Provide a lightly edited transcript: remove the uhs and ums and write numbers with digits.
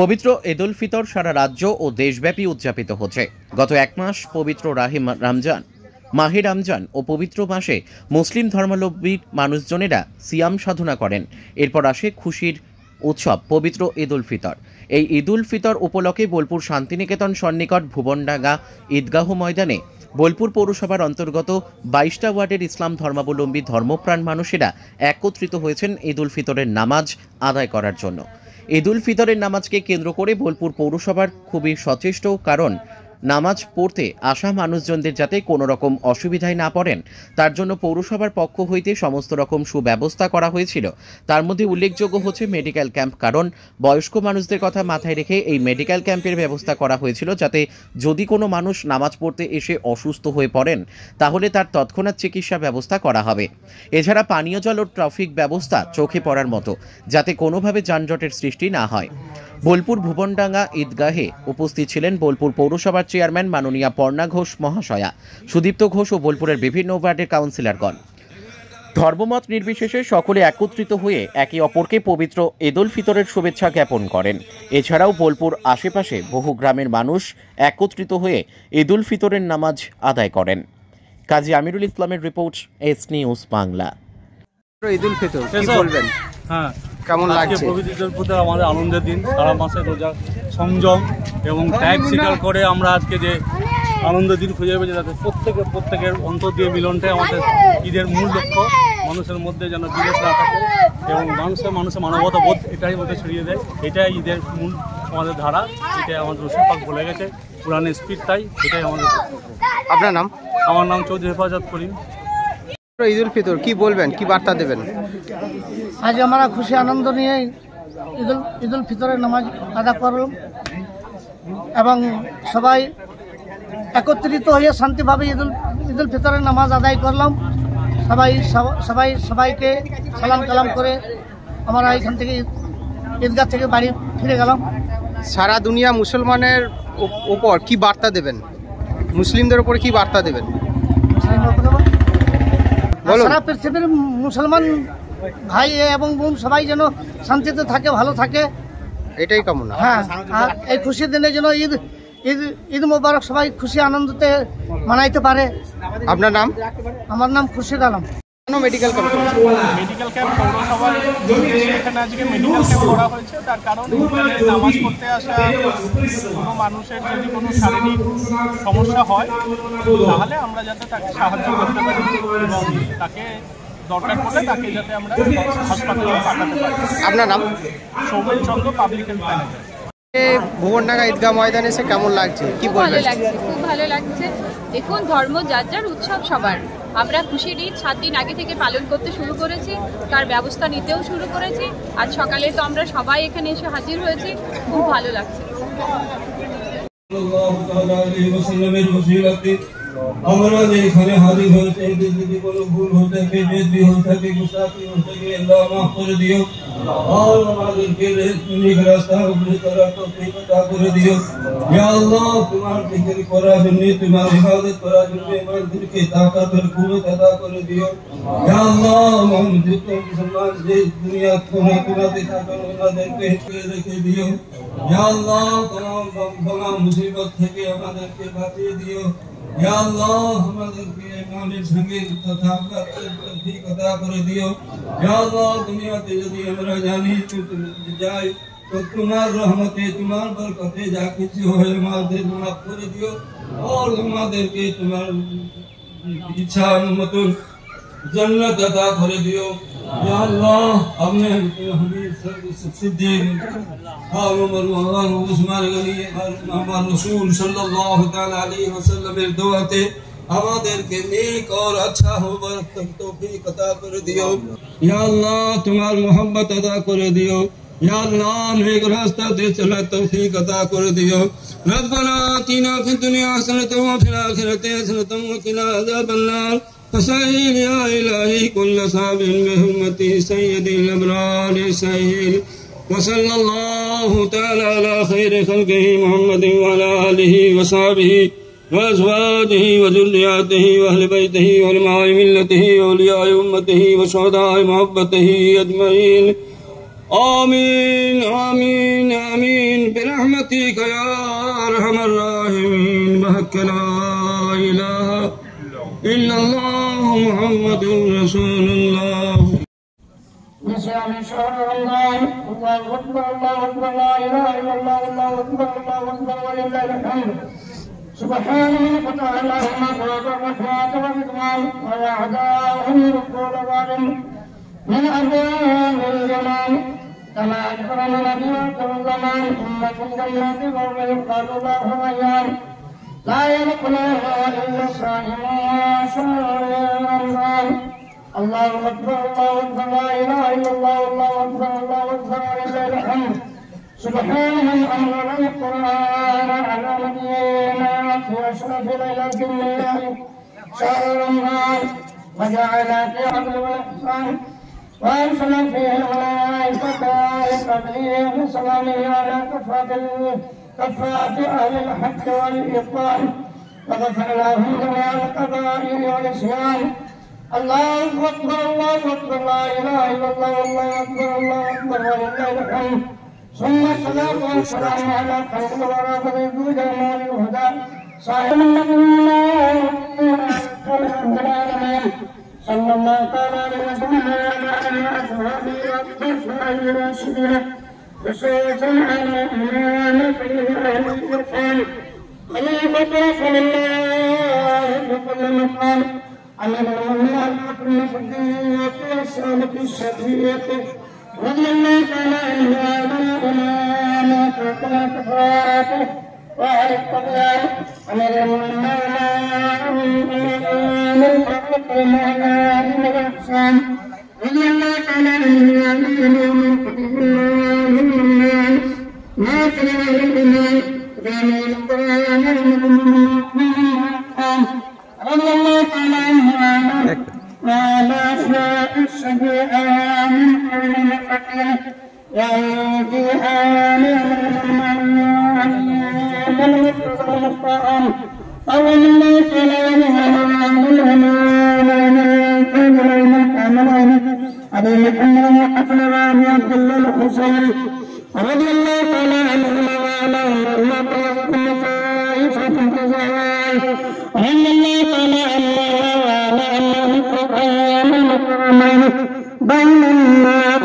পবিত্র ঈদ উল ফিতর সারা রাজ্য ও দেশব্যাপী উদযাপিত হচ্ছে। গত এক মাস পবিত্র মাহে রমজান ও পবিত্র মাসে মুসলিম ধর্মাবলম্বী মানুষজনেরা সিয়াম সাধনা করেন। এরপর আসে খুশির উৎসব পবিত্র ঈদ উল ফিতর। এই ঈদ উল ফিতর উপলক্ষে বোলপুর শান্তিনিকেতন সন্নিকট ভুবনডাঙ্গা ঈদগাহ ময়দানে বোলপুর পৌরসভার অন্তর্গত 22টা ওয়ার্ডের ইসলাম ধর্মাবলম্বী ধর্মপ্রাণ মানুষেরা একত্রিত হয়েছেন ঈদ উল ফিতরের নামাজ আদায় করার জন্য। ঈদ উল ফিতরের নামাজকে কেন্দ্র করে বোলপুর পৌরসভার খুবই সচেষ্ট, কারণ নামাজ পড়তে আসা মানুষজনদের যাতে কোনো রকম অসুবিধায় না পড়েন তার জন্য পৌরসভার পক্ষ হইতে সমস্ত রকম সুব্যবস্থা করা হয়েছিল। তার মধ্যে উল্লেখযোগ্য হচ্ছে মেডিকেল ক্যাম্প, কারণ বয়স্ক মানুষদের কথা মাথায় রেখে এই মেডিকেল ক্যাম্পের ব্যবস্থা করা হয়েছিল, যাতে যদি কোনো মানুষ নামাজ পড়তে এসে অসুস্থ হয়ে পড়েন তাহলে তার তৎক্ষণাৎ চিকিৎসা ব্যবস্থা করা হবে। এছাড়া পানীয় জল ও ট্রাফিক ব্যবস্থা চোখে পড়ার মতো, যাতে কোনোভাবে যানজটের সৃষ্টি না হয়। বোলপুর ভুবনডাঙ্গা ঈদগাহে উপস্থিত ছিলেন বোলপুর পৌরসভার চেয়ারম্যান মাননীয়া পর্ণা ঘোষ মহাশয়া, সুদীপ্ত ঘোষ ও বোলপুরের বিভিন্ন ওয়ার্ডের কাউন্সিলরগণ। ধর্মমত নির্বিশেষে সকলে একত্রিত হয়ে একে অপরকে পবিত্র ঈদ উল ফিতরের শুভেচ্ছা জ্ঞাপন করেন। এছাড়াও বোলপুর আশেপাশে বহু গ্রামের মানুষ একত্রিত হয়ে ঈদ উল ফিতরের নামাজ আদায় করেন। কাজী আমিরুল ইসলামের report, S news Bangla. Eid ul Fitr কি বলবেন? হ্যাঁ, কেমন লাগছে? পবিত্র ঈদ উল ফিতর আমাদের আনন্দের দিন। সারা মাসে রোজা সংযম এবং ত্যাগ স্বীকার করে আমরা আজকে যে আনন্দের দিন খুঁজে পেয়েছি, যাতে প্রত্যেকের অন্তর দিয়ে মিলনটাই আমাদের ঈদের মূল লক্ষ্য। মানুষের মধ্যে যেন বিদেশ না থাকে এবং মানুষের মানবতা বোধ এটাই মধ্যে ছড়িয়ে দেয়। এটাই ঈদের মূল আমাদের ধারা, এটাই আমাদের রসুলপাক বলে গেছে, পুরানের স্পিড, তাই এটাই আমাদের। আপনার নাম? আমার নাম চৌধুরী হেফাজত করিম। ঈদ উল ফিতর কি বলবেন, কি বার্তা দেবেন? আজ আমরা খুশি আনন্দ নিয়ে ঈদ উল ফিতরের নামাজ আদা করলাম এবং সবাই একত্রিত হয়ে শান্তিভাবে ঈদ উল ফিতরের নামাজ আদায় করলাম। সবাইকে সালাম কালাম করে আমরা এখান থেকে ঈদগাহ থেকে বাড়ি ফিরে গেলাম। সারা দুনিয়া মুসলমানের উপর কি বার্তা দেবেন? মুসলিমদের উপর কি বার্তা দেবেন? সারা পৃথিবীর মুসলমান ভাই এবং বোন সবাই যেন শান্তিতে থাকে, ভালো থাকে, এটাই কামনা। হ্যাঁ, আর এই খুশির দিনে যেন ঈদ মোবারক সবাই খুশি আনন্দতে মানাইতে পারে। আপনার নাম? আমার নাম খুরশিদ আলম। মেডিকেল ক্যাম্প পৌরসভার এখানে আজকে মেডিকেল ক্যাম্প করা হয়েছে। তার কারণ এখানে নামাজ পড়তে আসা কোনো মানুষের যদি কোনো শারীরিক সমস্যা হয় তাহলে আমরা যাতে তাকে সাহায্য করতে পারি এবং তাকে দরকার পড়লে তাকে যাতে আমরা হাসপাতালে পাঠাতে পারি। আপনার নাম? সৌমেন চন্দ্র, পাবলিক হেলথ ম্যানেজার। ভুবনডাঙ্গা ঈদগাহ ময়দানে এসে কেমন লাগছে, কি বলবেন? খুব ভালো লাগছে। দেখুন, ধর্ম যার যার, উৎসব সবার। আমরা খুশির ঈদ 7 দিন আগে থেকে পালন করতে শুরু করেছি, তার ব্যবস্থা নিতেও শুরু করেছি। আজ সকালে তো আমরা সবাই এখানে এসে হাজির হয়েছি, খুব ভালো লাগছে। আমরা যেখানে হাজির হয়েছে যদি কোনো ভুল হয়ে থাকে, বেদবি হয়ে থাকে, গুস্তাখি হয়ে থাকে, আল্লাহ মাফ করে দিও। আর আমাদেরকে নেক রাস্তার উপরে চলার তৌফিক আতা করে দিও। ইয়া আল্লাহ, তোমার জিকির করার জন্য, তোমার ইবাদত করার জন্য আমাদেরকে তাকাত আর কুওয়াত আতা করে দিও। ইয়া আল্লাহ, মুসলিম মুসলমান যে দুনিয়া কোনাতে থাকেন ওনাদেরকে রেখে দিও। ইয়া আল্লাহ, তোমার মুসিবত থেকে আমাদেরকে বাঁচিয়ে দিও। ইয়া আল্লাহ, আমাদেরকে ইমানের সঙ্গে তৌফিক আতা করে দিও। ইয়া আল্লাহ, দুনিয়াতে যদি আমরা জানি যাই তো তোমার রহমতে, তোমার বরকতে যা কিছু হয় আমাদের মাফ করে দিও আর আমাদেরকে তোমার ইচ্ছা মতন জান্নাত আতা করে দিও। ইয়া আল্লাহ, আপনি হামিদ সিদ্দিক আর ওমর উসমান গনি আর আমার রাসূল সাল্লাল্লাহু তাআলা আলাইহি ওয়াসাল্লামের দোয়াতে আমাদেরকে নেক और अच्छा होकर तौफीक अता कर दियो। या अल्लाह, तुम्हार मोहब्बत अदा कर दियो। या अल्लाह, नेक रास्ता दे चला तौफीक अता कर दियो। रब्बना आतिना फिद दुनिया हसनतन व फिल आखिरति हसनतन व क़िना अज़ाबन नार। फसैल या इलाही कुल्ल साबिन बिहुम्मति सय्यदिल अबरार सहील व सल्लल्लाहु तआला अला खैर खल्क़िही मुहम्मदिन व अला आलिहि व सहबिही وأزواجه وذرياته وأهل بيته وعلماء ملته وأولياء أمته وشهداء محبته أجمعين آمين آمين آمين برحمتك يا أرحم الراحمين بحق لا إله إلا الله محمد رسول الله. نسيان شهر رمضان. الله أكبر الله أكبر لا إله إلا الله الله أكبر الله أكبر ولله الحمد. سبحانه وتعالى ما فوق الرحمات والإكرام ويعداهم رسول الظالم من أبواب الجمال كما أكرم نبيك الزمان ثم في الجنة قوم يقال الله ريان لا يدخلها إلا الصائمون شهر رمضان. الله أكبر الله أكبر لا إله إلا الله الله أكبر الله أكبر ولله الحمد. سبحان من أنزل القرآن على نبينا في أشرف ليلة الليل شهر رمضان وجعل في عدل والإحسان وأرسل فيه الملائكة لتبليغ سلامه على كفاة أهل الحق والإتقان وغفر لهم جميع القبائل والعصيان. الله أكبر الله أكبر لا إله إلا الله الله أكبر الله أكبر ولله الحمد. ثم الصلاة والسلام على خير الورى ذو جمال الهدى صاحب النبي صلى الله عليه وسلم وعلى آله وأصحابه وأصحابه الراشدين خصوصا على إمام في أهل الإرفان خليفة رسول الله بكل مقام عمل الله بكل صديق والسالك الشفيق رضي الله تعالى عنه وعلى الإمام وكلا كفاراته وعلى الطغيان عمل الله الإحسان رضي الله تعالى عنه وعلى اليوم القديم ما كان الإيمان كان القرآن رضي الله تعالى عنه وعلى أشياء الشفيعة من كل مقتل وفيها من المطعم أول الله تعالى أبي محمد وحسن رامي عبد الله الحسين رضي الله تعالى عنهما وعلى الله كل طائفة كذلك رضي الله تعالى عنه وعلى الله القرآن المكرمين بين الناس